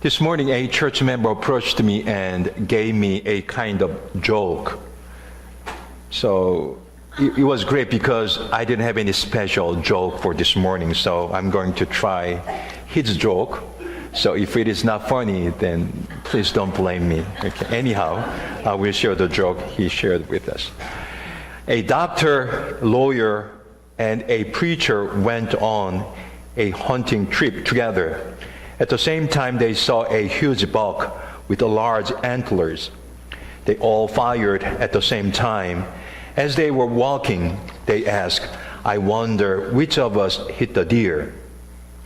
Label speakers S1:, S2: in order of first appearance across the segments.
S1: This morning, a church member approached me and gave me a kind of joke. So it was great because I didn't have any special joke for this morning, so I'm going to try his joke. So if it is not funny, then please don't blame me. Okay. Anyhow, I will share the joke he shared with us. A doctor, lawyer, and a preacher went on a hunting trip together. At the same time, they saw a huge buck with large antlers. They all fired at the same time. As they were walking, they asked, "I wonder which of us hit the deer?"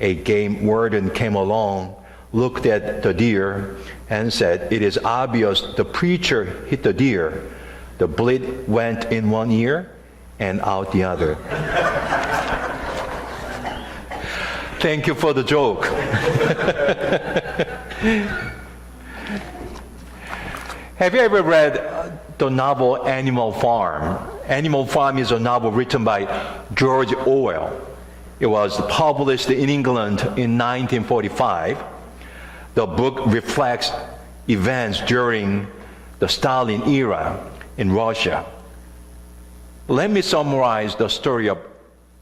S1: A game warden came along, looked at the deer, and said, "It is obvious the preacher hit the deer. The bullet went in one ear and out the other." Thank you for the joke. Have you ever read the novel Animal Farm? Animal Farm is a novel written by George Orwell. It was published in England in 1945. The book reflects events during the Stalin era in Russia. Let me summarize the story of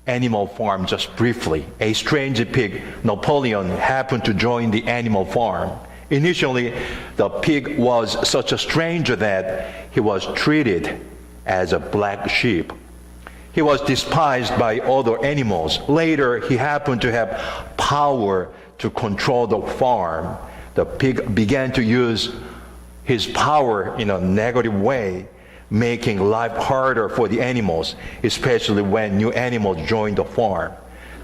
S1: Animal Farm just briefly. A strange pig, Napoleon, happened to join the animal farm. Initially, the pig was such a stranger that he was treated as a black sheep. He was despised by other animals. Later, he happened to have power to control the farm. The pig began to use his power in a negative way, making life harder for the animals, especially when new animals joined the farm.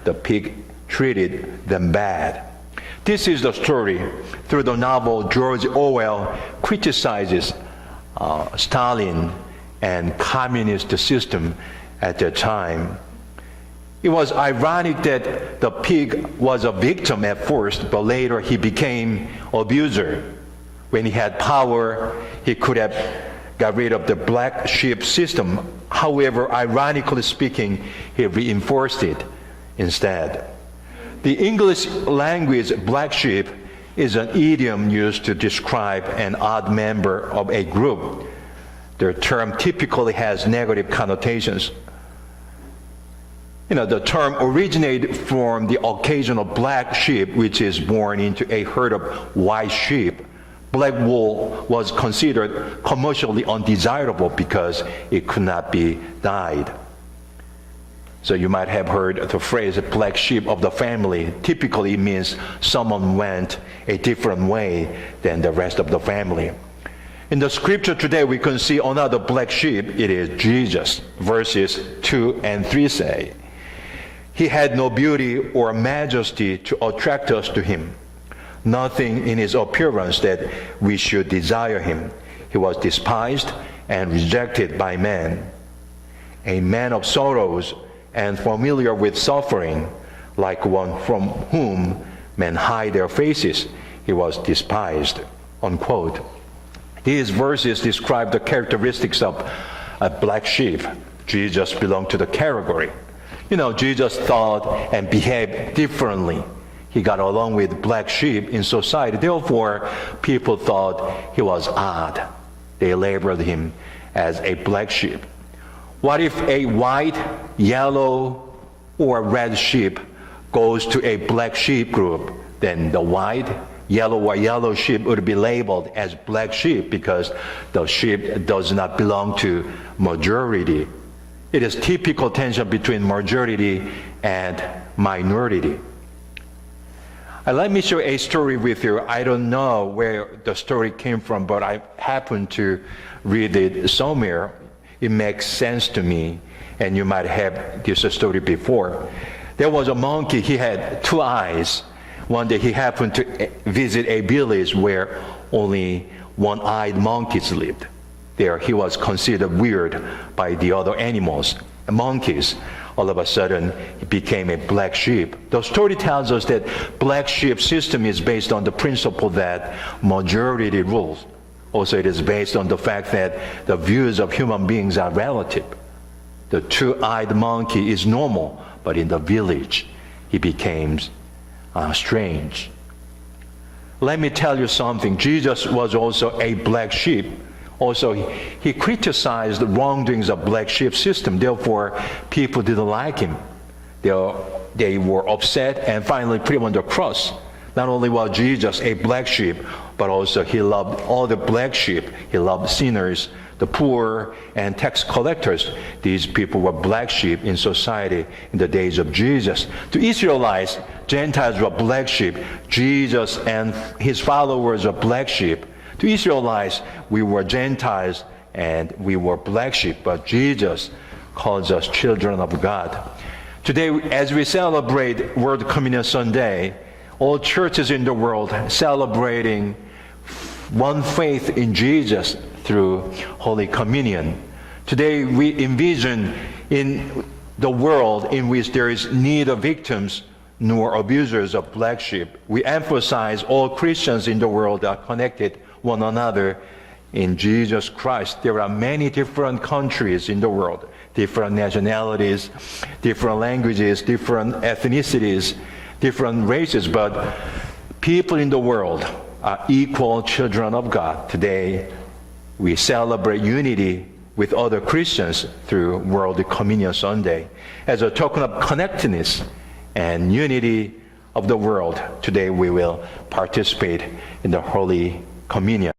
S1: The pig treated them bad. This is the story. Through the novel, George Orwell criticizes Stalin and communist system at that time. It was ironic that the pig was a victim at first, but later he became abuser. When he had power, he could have got rid of the black sheep system. However, ironically speaking, he reinforced it instead. The English language black sheep is an idiom used to describe an odd member of a group. The term typically has negative connotations. The term originated from the occasional black sheep which is born into a herd of white sheep. Black wool was considered commercially undesirable because it could not be dyed. So you might have heard the phrase black sheep of the family. Typically it means someone went a different way than the rest of the family. In the scripture today we can see another black sheep. It is Jesus. Verses 2 and 3 say, "He had no beauty or majesty to attract us to him. Nothing in his appearance that we should desire him. He was despised and rejected by men, a man of sorrows and familiar with suffering, like one from whom men hide their faces. He was despised." Unquote. These verses describe the characteristics of a black sheep. Jesus belonged to the category. Jesus thought and behaved differently. He got along with black sheep in society. Therefore, people thought he was odd. They labeled him as a black sheep. What if a white, yellow, or red sheep goes to a black sheep group? Then the white, yellow, or yellow sheep would be labeled as black sheep because the sheep does not belong to majority. It is typical tension between majority and minority. Let me share a story with you. I don't know where the story came from, but I happened to read it somewhere. It makes sense to me, and you might have this story before. There was a monkey. He had two eyes. One day he happened to visit a village where only one-eyed monkeys lived. There he was considered weird by the other animals, monkeys. All of a sudden, he became a black sheep. The story tells us that black sheep system is based on the principle that majority rules. Also, it is based on the fact that the views of human beings are relative. The two-eyed monkey is normal, but in the village, he became strange. let me tell you something. Jesus was also a black sheep. Also, he criticized the wrongdoings of black sheep system. Therefore, people didn't like him. They were upset and finally put him on the cross. Not only was Jesus a black sheep, but also he loved all the black sheep. He loved sinners, the poor, and tax collectors. These people were black sheep in society in the days of Jesus. To Israelites, Gentiles were black sheep. Jesus and his followers were black sheep. To Israelites, we were Gentiles and we were black sheep. But Jesus calls us children of God. Today, as we celebrate World Communion Sunday, all churches in the world celebrating one faith in Jesus through Holy Communion. Today we envision in the world in which there is neither victims nor abusers of black sheep. We emphasize all Christians in the world are connected one another in Jesus Christ. There are many different countries in the world, different nationalities, different languages, different ethnicities, different races, but people in the world are equal children of God. Today, we celebrate unity with other Christians through World Communion Sunday. As a token of connectedness and unity of the world, today we will participate in the Holy Communion.